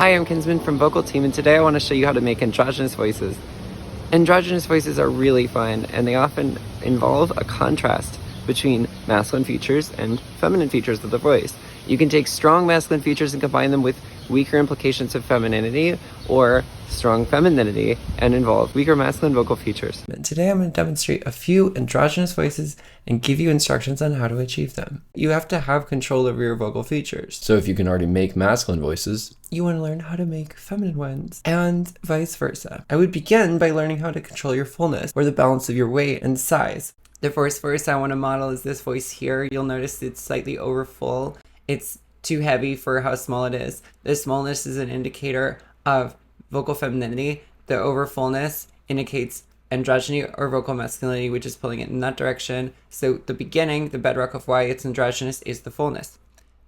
Hi, I'm Kinsman from Vocal Team, and today I want to show you how to make androgynous voices. Androgynous voices are really fun, and they often involve a contrast between masculine features and feminine features of the voice. You can take strong masculine features and combine them with weaker implications of femininity, or strong femininity and involve weaker masculine vocal features. Today I'm going to demonstrate a few androgynous voices and give you instructions on how to achieve them. You have to have control over your vocal features. So if you can already make masculine voices, You want to learn how to make feminine ones, and vice versa. I would begin by learning how to control your fullness, or the balance of your weight and size. The first voice I want to model is this voice here. You'll notice it's slightly over full. It's too heavy for how small it is. The smallness is an indicator of vocal femininity. The over fullness indicates androgyny or vocal masculinity, which is pulling it in that direction. So the beginning, the bedrock of why it's androgynous, is the fullness.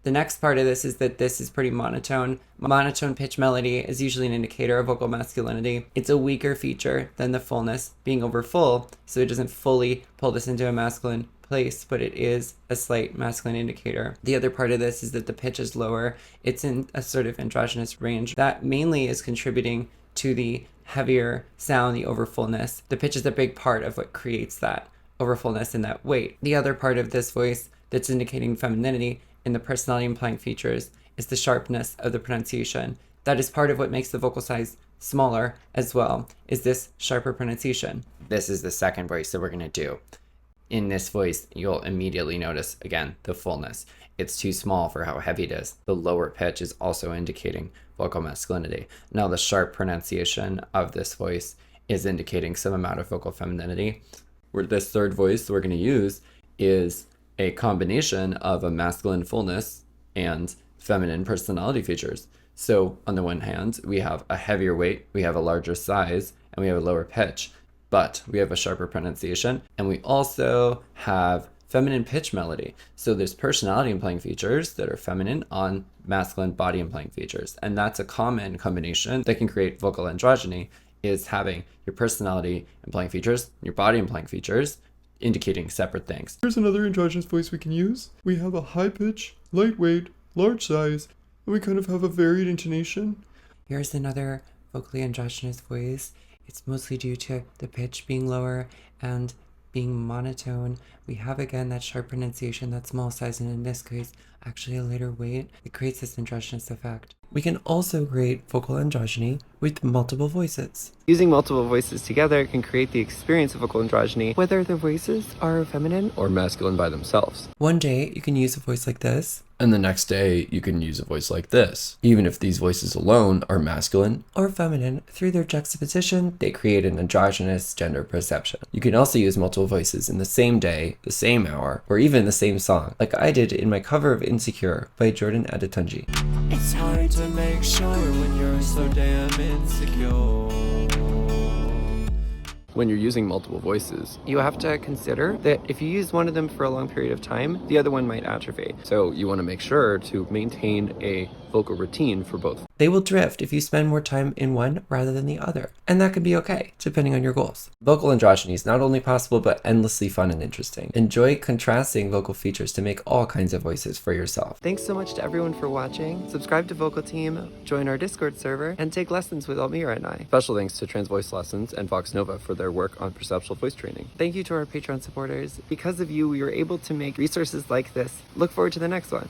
The next part of this is that this is pretty monotone. Monotone pitch melody is usually an indicator of vocal masculinity. It's a weaker feature than the fullness, being over full, so it doesn't fully pull this into a masculine place, but it is a slight masculine indicator. The other part of this is that the pitch is lower. It's in a sort of androgynous range. That mainly is contributing to the heavier sound, the over fullness. The pitch is a big part of what creates that over fullness and that weight. The other part of this voice that's indicating femininity in the personality implying features is the sharpness of the pronunciation. That is part of what makes the vocal size smaller as well, is this sharper pronunciation. This is the second voice that we're going to do. In this voice, you'll immediately notice, again, the fullness. It's too small for how heavy it is. The lower pitch is also indicating vocal masculinity. Now, the sharp pronunciation of this voice is indicating some amount of vocal femininity. Where this third voice that we're going to use is a combination of a masculine fullness and feminine personality features. So on the one hand, we have a heavier weight, we have a larger size, and we have a lower pitch, but we have a sharper pronunciation, and we also have feminine pitch melody. So there's personality implying features that are feminine on masculine body implying features. And that's a common combination that can create vocal androgyny, is having your personality implying features, your body implying features, indicating separate things. Here's another androgynous voice we can use. We have a high pitch, lightweight, large size, and we kind of have a varied intonation. Here's another vocally androgynous voice. It's mostly due to the pitch being lower and being monotone. We have again that sharp pronunciation, that small size, and in this case, actually a lighter weight. It creates this androgynous effect. We can also create vocal androgyny with multiple voices. Using multiple voices together can create the experience of vocal androgyny, whether the voices are feminine or masculine by themselves. One day you can use a voice like this, And the next day, you can use a voice like this. Even if these voices alone are masculine, or feminine. Through their juxtaposition, they create an androgynous gender perception. You can also use multiple voices in the same day, the same hour, or even the same song, like I did in my cover of Insecure by Jordan Adetunji. It's hard to make sure when you're so damn insecure. When you're using multiple voices, you have to consider that if you use one of them for a long period of time, the other one might atrophy. so you want to make sure to maintain a vocal routine for both. They will drift if you spend more time in one rather than the other. And that can be okay, depending on your goals. Vocal androgyny is not only possible, but endlessly fun and interesting. Enjoy contrasting vocal features to make all kinds of voices for yourself. Thanks so much to everyone for watching. Subscribe to Vocal Team, join our Discord server, and take lessons with Almira and I. Special thanks to Trans Voice Lessons and Vox Nova for their work on perceptual voice training. Thank you to our Patreon supporters. Because of you, we were able to make resources like this. Look forward to the next one.